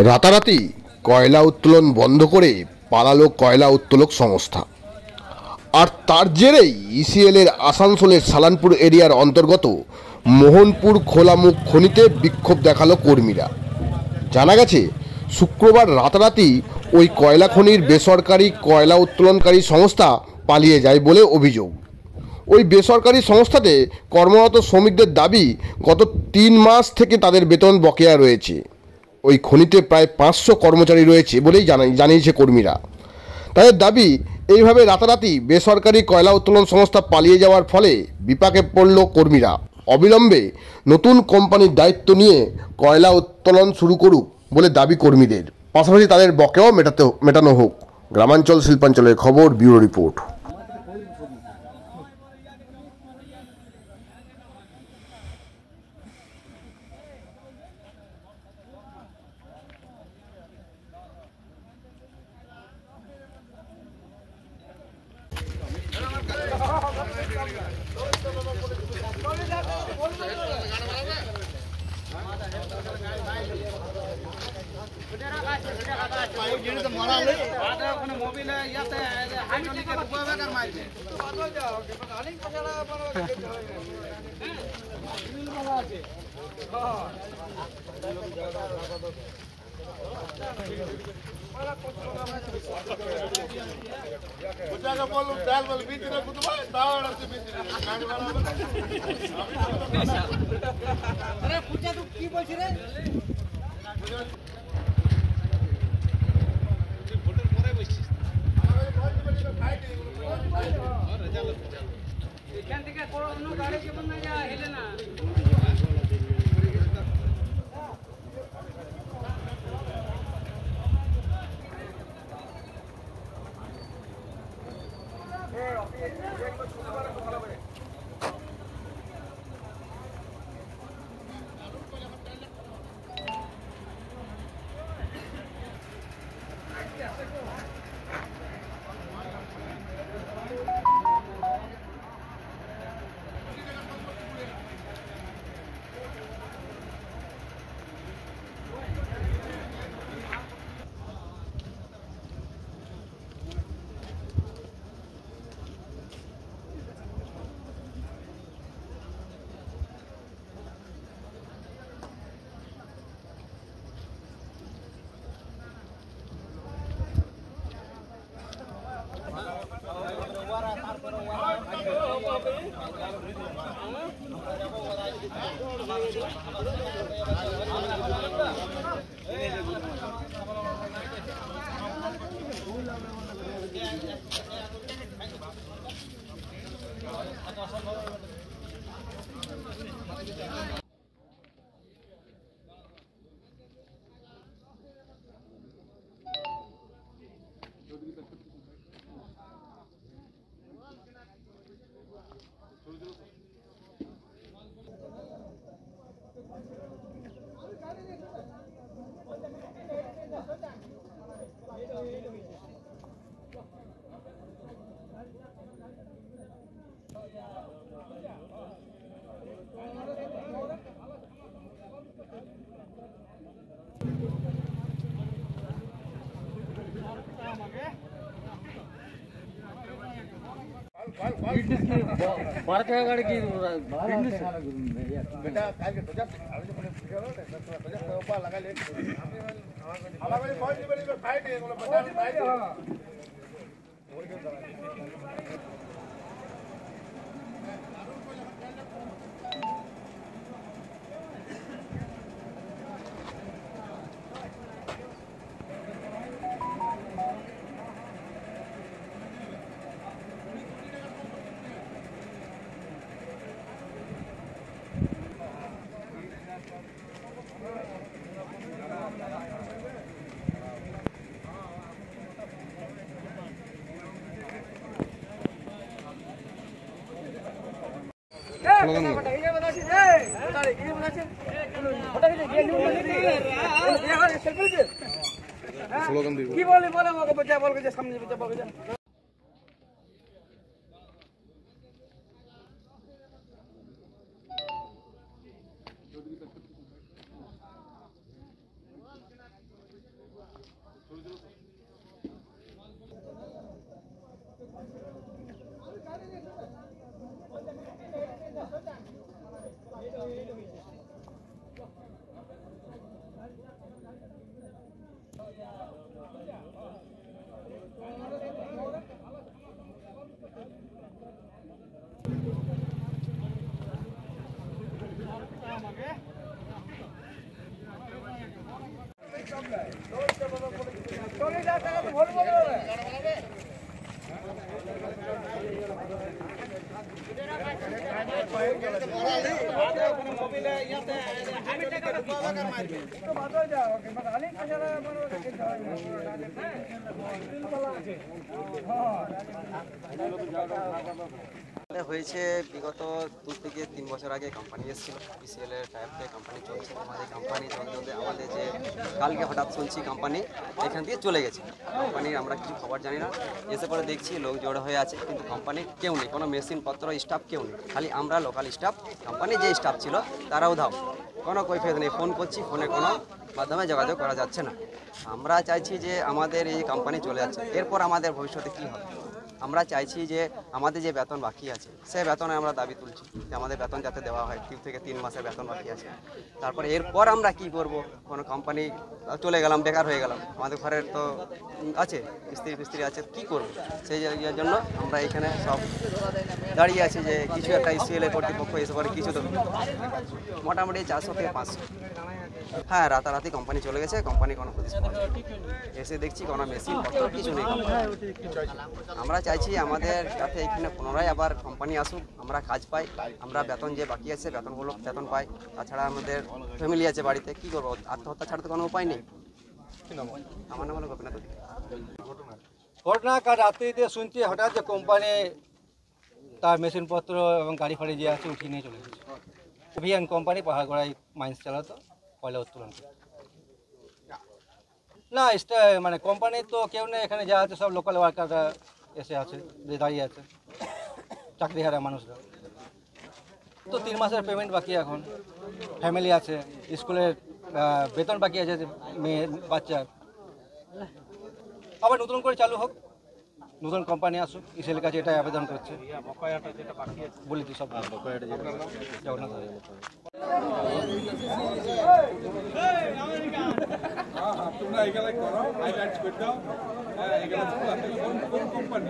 রাতারাতি কয়লা উত্তোলন বন্ধ করে পালালো কয়লা উত্তোলক সংস্থা। আর তার জেরেই ইসিএলের আসানসোলের সালানপুর এরিয়ার অন্তর্গত মোহনপুর খোলামুখ খনিতে বিক্ষোভ দেখালো কর্মীরা। জানা গেছে, শুক্রবার রাতারাতি ওই কয়লা খনির বেসরকারি কয়লা উত্তোলনকারী সংস্থা পালিয়ে যায় বলে অভিযোগ। ওই বেসরকারি সংস্থাতে কর্মরত শ্রমিকদের দাবি, গত 3 মাস থেকে তাদের বেতন বকেয়া রয়েছে। ওই খনিতে প্রায় 500 কর্মচারী রয়েছে বলেই জানিয়েছে কর্মীরা। তাদের দাবি, এইভাবে রাতারাতি বেসরকারি কয়লা উত্তোলন সংস্থা পালিয়ে যাওয়ার ফলে বিপাকে পড়ল কর্মীরা। অবিলম্বে নতুন কোম্পানির দায়িত্ব নিয়ে কয়লা উত্তোলন শুরু করুক বলে দাবি কর্মীদের। পাশাপাশি তাদের বকেয়াও মেটানো হোক। গ্রামাঞ্চল শিল্পাঞ্চলের খবর, ব্যুরো রিপোর্ট। गाड़ी की बेटा लगा ले কি বলে বলে আমাকে বলছে বলকে যে সামনে বলকে যে হয়েছে বিগত 2 থেকে 3 বছর আগে কোম্পানি এসেছিল ইসিএল এর টাইপ থেকে কোম্পানি চলছে আমাদের কোম্পানি চলতে আমাদের যে কালকে হঠাৎ শুনছি কোম্পানি এখান থেকে চলে গেছে কোম্পানির আমরা কিছু খবর জানি না এসে পরে দেখছি লোক জড়ো হয়ে আছে কিন্তু কোম্পানির কেউ নেই কোনো মেশিনপত্র স্টাফ কেউ নেই খালি আমরা লোকাল স্টাফ কোম্পানির যে স্টাফ ছিল তারাও ধাও কোনো কৈফিয়ত নেই ফোন করছি ফোনে কোনো মাধ্যমে যোগাযোগ করা যাচ্ছে না আমরা চাইছি যে আমাদের এই কোম্পানি চলে যাচ্ছে এরপর আমাদের ভবিষ্যতে কী হবে আমরা চাইছি যে আমাদের যে বেতন বাকি আছে সেই বেতনে আমরা দাবি তুলছি যে আমাদের বেতন যাতে দেওয়া হয় 2 থেকে 3 মাসের বেতন বাকি আছে তারপরে এরপর আমরা কি করব কোনো কোম্পানি চলে গেলাম বেকার হয়ে গেলাম আমাদের ঘরের তো আছে স্ত্রী আছে কি করব সেই জন্য আমরা এখানে সব দাঁড়িয়ে আছি যে কিছু একটা ইসিএল কর্তৃপক্ষ এসে পরে কিছু তো মোটামুটি 400 থেকে 500 হ্যাঁ রাতারাতি কোম্পানি চলে গেছে কোম্পানি কোনো এসে দেখছি কোনো মেশিন কিছু নেই আমরা চাইছি আমাদের যাতে এখানে পুনরায় আবার কোম্পানি আসুক আমরা কাজ পাই আমরা বেতন যে বাকি আছে বেতন পাই তাছাড়া আমাদের ফ্যামিলি আছে বাড়িতে কী করবো আত্মহত্যা ছাড়া তো কোনো উপায় নেই আমার নাম হলো গোপীনাথ ঘটনা কাল রাত্রিতে শুনছি হঠাৎ যে কোম্পানি তার মেশিনপত্র এবং গাড়ি ফাড়ি যে আছে উঠিয়ে নিয়ে চলে গেছে ভিএন কোম্পানি পাহাড়গড়ায় মাইন্স চালাতো কয়লা উত্তোলন না মানে কোম্পানির তো কেউ নেই এখানে যা আছে সব লোকাল ওয়ার্কাররা এসে আছে দাঁড়িয়ে আছে চাকরিহারা মানুষরা তো 3 মাসের পেমেন্ট বাকি এখন ফ্যামিলি আছে স্কুলের বেতন বাকি আছে মেয়ে বাচ্চার আবার নতুন করে চালু হোক নতুন কোম্পানি আসুক ইসিএল কাছে এটাই আবেদন করছে বলি তো সব জগন্নাথ তোমরা এগুলো করো হাইলাইট করে দাও এগুলো কোন কোম্পানি